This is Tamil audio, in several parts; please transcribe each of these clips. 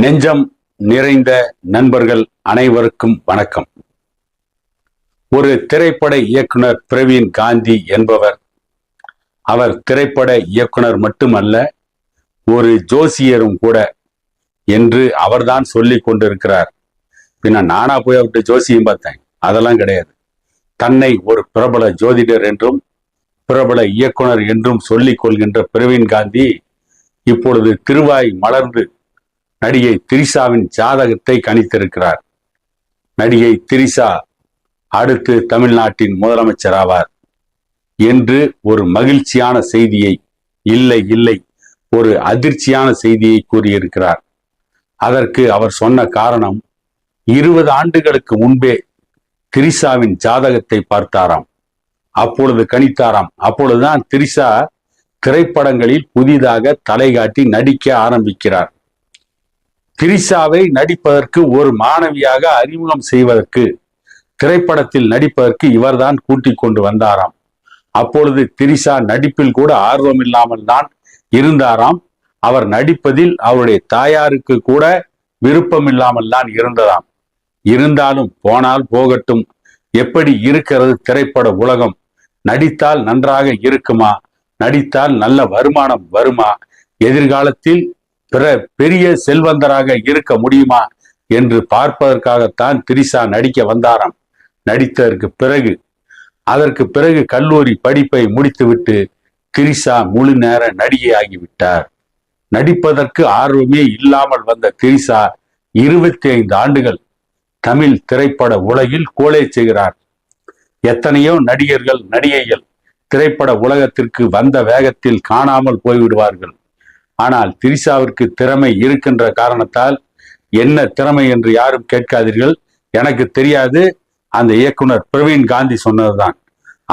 நெஞ்சம் நிறைந்த நண்பர்கள் அனைவருக்கும் வணக்கம். ஒரு திரைப்பட இயக்குனர் பிரவீன் காந்தி என்பவர். அவர் திரைப்பட இயக்குனர் மட்டுமல்ல, ஒரு ஜோசியரும் கூட என்று அவர்தான் சொல்லிக் கொண்டிருக்கிறார். பின்ன நானா போய் அவர்கிட்ட ஜோசியம் பார்த்தேன்? அதெல்லாம் கிடையாது. தன்னை ஒரு பிரபல ஜோதிடர் என்றும் பிரபல இயக்குனர் என்றும் சொல்லிக் கொள்கின்ற பிரவீன் காந்தி இப்பொழுது திருவாய் மலர்ந்து நடிகை திரிஷாவின் ஜாதகத்தை கணித்திருக்கிறார். நடிகை திரிஷா அடுத்து தமிழ்நாட்டின் முதலமைச்சர் ஆவார் என்று ஒரு மகிழ்ச்சியான செய்தியை, இல்லை ஒரு அதிர்ச்சியான செய்தியை கூறியிருக்கிறார். அதற்கு அவர் சொன்ன காரணம், 20 ஆண்டுகளுக்கு முன்பே திரிஷாவின் ஜாதகத்தை பார்த்தாராம். அப்பொழுது கணித்தாராம். அப்பொழுதுதான் திரிஷா திரைப்படங்களில் புதிதாக தலை காட்டி நடிக்க ஆரம்பிக்கிறார். திரிஷாவை நடிப்பதற்கு ஒரு மாணவியாக அறிமுகம் செய்வதற்கு, திரைப்படத்தில் நடிப்பதற்கு இவர்தான் கூட்டிக் கொண்டு வந்தாராம். அப்பொழுது திரிஷா நடிப்பில் கூட ஆர்வம் இல்லாமல் தான் இருந்தாராம். அவர் நடிப்பதில் அவருடைய தாயாருக்கு கூட விருப்பம் இல்லாமல் தான் இருந்ததாம். இருந்தாலும் போனால் போகட்டும், எப்படி இருக்கிறது திரைப்பட உலகம், நடித்தால் நன்றாக இருக்குமா, நடித்தால் நல்ல வருமானம் வருமா, எதிர்காலத்தில் பெரிய செல்வந்தராக இருக்க முடியுமா என்று பார்ப்பதற்காகத்தான் திரிஷா நடிக்க வந்தாராம். அதற்கு பிறகு கல்லூரி படிப்பை முடித்துவிட்டு திரிஷா முழு நேர நடிகை ஆகிவிட்டார். நடிப்பதற்கு ஆர்வமே இல்லாமல் வந்த திரிஷா 25 ஆண்டுகள் தமிழ் திரைப்பட உலகில் கோலை செய்கிறார். எத்தனையோ நடிகர்கள் நடிகைகள் திரைப்பட உலகத்திற்கு வந்த வேகத்தில் காணாமல் போய்விடுவார்கள். ஆனால் திரிஷாவிற்கு திறமை இருக்கின்ற காரணத்தால், என்ன திறமை என்று யாரும் கேட்காதீர்கள், எனக்கு தெரியாது, அந்த இயக்குனர் பிரவீன் காந்தி சொன்னதுதான்.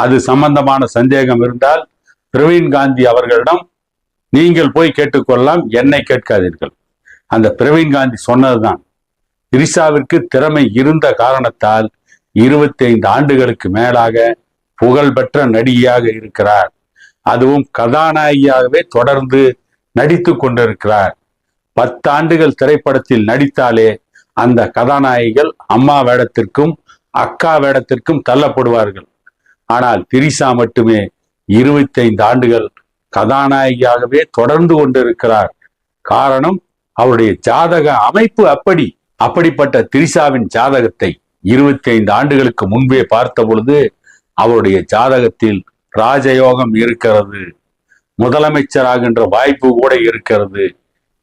அது சம்பந்தமான சந்தேகம் இருந்தால் பிரவீன் காந்தி அவர்களிடம் நீங்கள் போய் கேட்டுக்கொள்ளலாம், என்னை கேட்காதீர்கள். அந்த பிரவீன் காந்தி சொன்னதுதான். திரிஷாவிற்கு திறமை இருந்த காரணத்தால் 25 ஆண்டுகளுக்கு மேலாக புகழ்பெற்ற நடிகையாக இருக்கிறார். அதுவும் கதாநாயகியாகவே தொடர்ந்து நடித்து கொண்டிருக்கிறார். 10 ஆண்டுகள் திரைப்படத்தில் நடித்தாலே அந்த கதாநாயகிகள் அம்மா வேடத்திற்கும் அக்கா வேடத்திற்கும் தள்ளப்படுவார்கள். ஆனால் திரிஷா மட்டுமே 25 ஆண்டுகள் கதாநாயகியாகவே தொடர்ந்து கொண்டிருக்கிறார். காரணம், அவருடைய ஜாதக அமைப்பு அப்படிப்பட்ட திரிஷாவின் ஜாதகத்தை 25 ஆண்டுகளுக்கு முன்பே பார்த்த பொழுது அவருடைய ஜாதகத்தில் ராஜயோகம் இருக்கிறது, முதலமைச்சராகின்ற வாய்ப்பு கூட இருக்கிறது.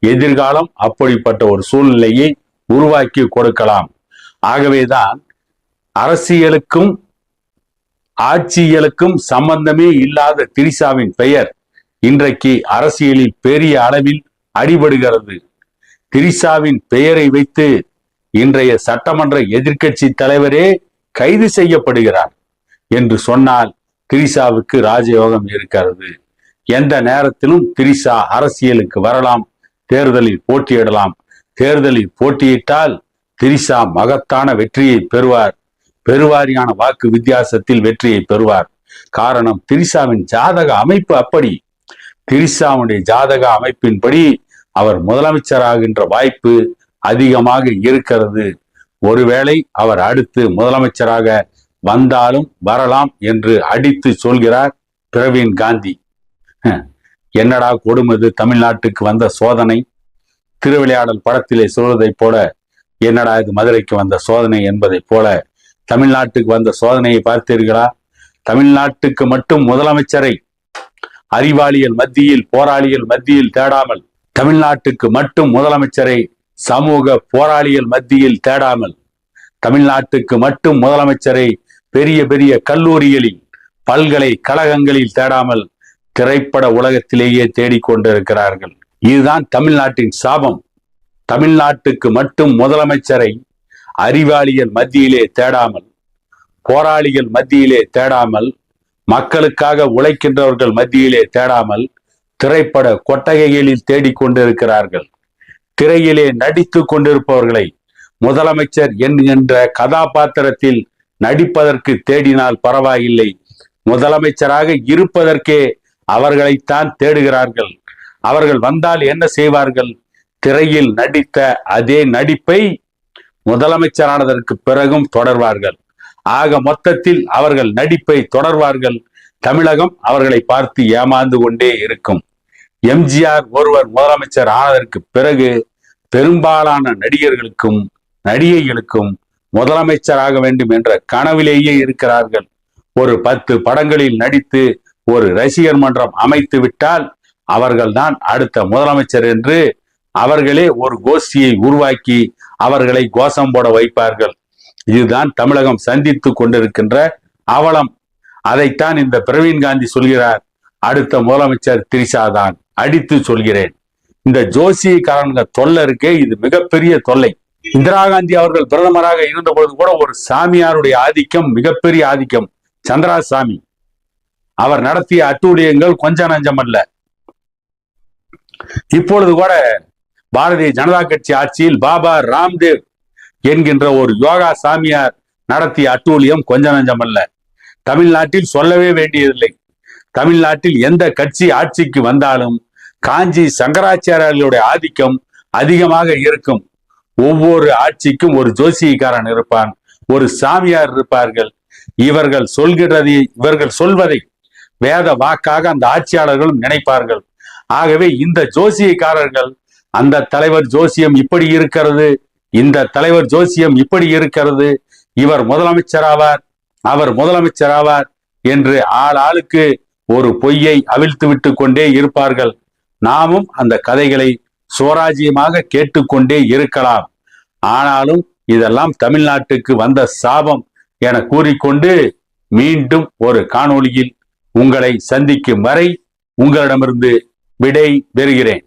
எதிர்காலம் அப்படிப்பட்ட ஒரு சூழ்நிலையை உருவாக்கி கொடுக்கலாம். ஆகவேதான் அரசியலுக்கும் ஆட்சியலுக்கும் சம்பந்தமே இல்லாத திரிஷாவின் பெயர் இன்றைக்கு அரசியலில் பெரிய அளவில் அடிபடுகிறது. திரிஷாவின் பெயரை வைத்து இன்றைய சட்டமன்ற எதிர்க்கட்சி தலைவரே கைது செய்யப்படுகிறார் என்று சொன்னால் திரிஷாவுக்கு ராஜயோகம் இருக்கிறது. எந்த நேரத்திலும் திரிஷா அரசியலுக்கு வரலாம், தேர்தலில் போட்டியிடலாம். தேர்தலில் போட்டியிட்டால் திரிஷா மகத்தான வெற்றியை பெறுவார், பெருவாரியான வாக்கு வித்தியாசத்தில் வெற்றியை பெறுவார். காரணம், திரிஷாவின் ஜாதக அமைப்பு அப்படி. திரிஷாவுடைய ஜாதக அமைப்பின்படி அவர் முதலமைச்சராகின்ற வாய்ப்பு அதிகமாக இருக்கிறது. ஒருவேளை அவர் அடுத்து முதலமைச்சராக வந்தாலும் வரலாம் என்று அடித்து சொல்கிறார் பிரவீன் காந்தி. என்னடா கொடுமது, தமிழ்நாட்டுக்கு வந்த சோதனை. திருவிளையாடல் படத்திலே சொல்வதை போல, என்னடா இது மதுரைக்கு வந்த சோதனை என்பதை போல தமிழ்நாட்டுக்கு வந்த சோதனையை பார்த்தீர்களா? தமிழ்நாட்டுக்கு மட்டும் முதலமைச்சரை அறிவாளிகள் மத்தியில், போராளிகள் மத்தியில் தேடாமல், தமிழ்நாட்டுக்கு மட்டும் முதலமைச்சரை சமூக போராளிகள் மத்தியில் தேடாமல், தமிழ்நாட்டுக்கு மட்டும் முதலமைச்சரை பெரிய பெரிய கல்லூரிகளில், பல்கலைக்கழகங்களில் தேடாமல் திரைப்பட உலகத்திலேயே தேடிக்கொண்டிருக்கிறார்கள். இதுதான் தமிழ்நாட்டின் சாபம். தமிழ்நாட்டுக்கு மட்டும் முதலமைச்சரை அறிவாளிகள் மத்தியிலே தேடாமல், போராளிகள் மத்தியிலே தேடாமல், மக்களுக்காக உழைக்கின்றவர்கள் மத்தியிலே தேடாமல் திரைப்பட கொட்டகைகளில் தேடிக்கொண்டிருக்கிறார்கள். திரையிலே நடித்து கொண்டிருப்பவர்களை முதலமைச்சர் என்கின்ற கதாபாத்திரத்தில் நடிப்பதற்கு தேடினால் பரவாயில்லை, முதலமைச்சராக இருப்பதற்கே அவர்களைத்தான் தேடுகிறார்கள். அவர்கள் வந்தால் என்ன செய்வார்கள்? திரையில் நடித்த அதே நடிப்பை முதலமைச்சரானதற்கு பிறகும் தொடர்வார்கள். ஆக மொத்தத்தில் அவர்கள் நடிப்பை தொடர்வார்கள். தமிழகம் அவர்களை பார்த்து ஏமாந்து கொண்டே இருக்கும். எம்ஜிஆர் ஒருவர் முதலமைச்சர் ஆனதற்கு பிறகு பெரும்பாலான நடிகர்களுக்கும் நடிகைகளுக்கும் முதலமைச்சராக வேண்டும் என்ற கனவிலேயே இருக்கிறார்கள். ஒரு 10 படங்களில் நடித்து ஒரு ரசிகர் மன்றம் அமைத்து விட்டால் அவர்கள்தான் அடுத்த முதலமைச்சர் என்று அவர்களே ஒரு கோஷ்டியை உருவாக்கி அவர்களை கோஷம் போட வைப்பார்கள். இதுதான் தமிழகம் சந்தித்து கொண்டிருக்கின்ற அவலம். அதைத்தான் இந்த பிரவீன் காந்தி சொல்கிறார். அடுத்த முதலமைச்சர் திரிஷா தான். அடித்து சொல்கிறேன். இந்த ஜோசியக்காரங்க தொல்லை இருக்கே, இது மிகப்பெரிய தொல்லை. இந்திரா காந்தி அவர்கள் பிரதமராக இருந்த பொழுது கூட ஒரு சாமியாருடைய ஆதிக்கம், மிகப்பெரிய ஆதிக்கம். சந்திராசாமி அவர் நடத்திய அட்டூழியங்கள் கொஞ்ச நஞ்சம் அல்ல. இப்பொழுது கூட பாரதிய ஜனதா கட்சி ஆட்சியில் பாபா ராம்தேவ் என்கின்ற ஒரு யோகா சாமியார் நடத்திய அட்டூழியம் கொஞ்ச நஞ்சம் அல்ல. தமிழ்நாட்டில் சொல்லவே வேண்டியதில்லை. தமிழ்நாட்டில் எந்த கட்சி ஆட்சிக்கு வந்தாலும் காஞ்சி சங்கராச்சாரியர்களுடைய ஆதிக்கம் அதிகமாக இருக்கும். ஒவ்வொரு ஆட்சிக்கும் ஒரு ஜோசியக்காரன் இருப்பான், ஒரு சாமியார் இருப்பார்கள். இவர்கள் சொல்வதை வேத வாக்காக அந்த ஆட்சியாளர்களும் நினைப்பார்கள். ஆகவே இந்த ஜோசியக்காரர்கள் அந்த தலைவர் ஜோசியம் இப்படி இருக்கிறது, இந்த தலைவர் ஜோசியம் இப்படி இருக்கிறது, இவர் முதலமைச்சராவார், அவர் முதலமைச்சராவார் என்று ஆளுக்கு ஒரு பொய்யை அவிழ்த்து விட்டு கொண்டே இருப்பார்கள். நாமும் அந்த கதைகளை சுவராஜ்யமாக கேட்டுக்கொண்டே இருக்கலாம். ஆனாலும் இதெல்லாம் தமிழ்நாட்டுக்கு வந்த சாபம் என கூறிக்கொண்டு மீண்டும் ஒரு காணொளியில் உங்களை சந்திக்கும் வரை உங்களிடமிருந்து விடை பெறுகிறேன்.